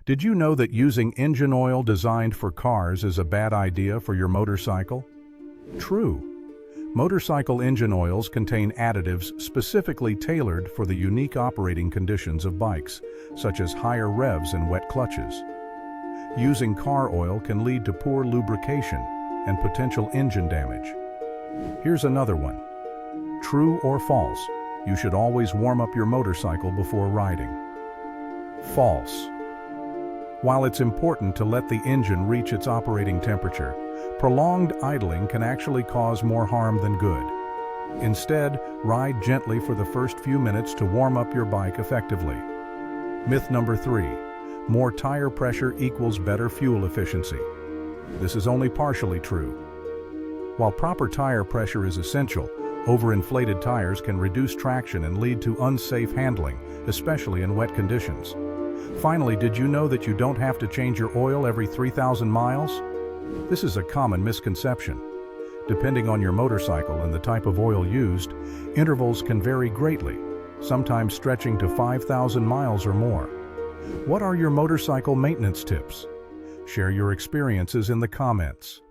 Did you know that using engine oil designed for cars is a bad idea for your motorcycle? True. Motorcycle engine oils contain additives specifically tailored for the unique operating conditions of bikes, such as higher revs and wet clutches. Using car oil can lead to poor lubrication and potential engine damage. Here's another one. True or false? You should always warm up your motorcycle before riding. False. While it's important to let the engine reach its operating temperature, prolonged idling can actually cause more harm than good. Instead, ride gently for the first few minutes to warm up your bike effectively. Myth number 3. More tire pressure equals better fuel efficiency. This is only partially true. While proper tire pressure is essential, overinflated tires can reduce traction and lead to unsafe handling, especially in wet conditions. Finally, did you know that you don't have to change your oil every 3,000 miles? This is a common misconception. Depending on your motorcycle and the type of oil used, intervals can vary greatly, sometimes stretching to 5,000 miles or more. What are your motorcycle maintenance tips? Share your experiences in the comments.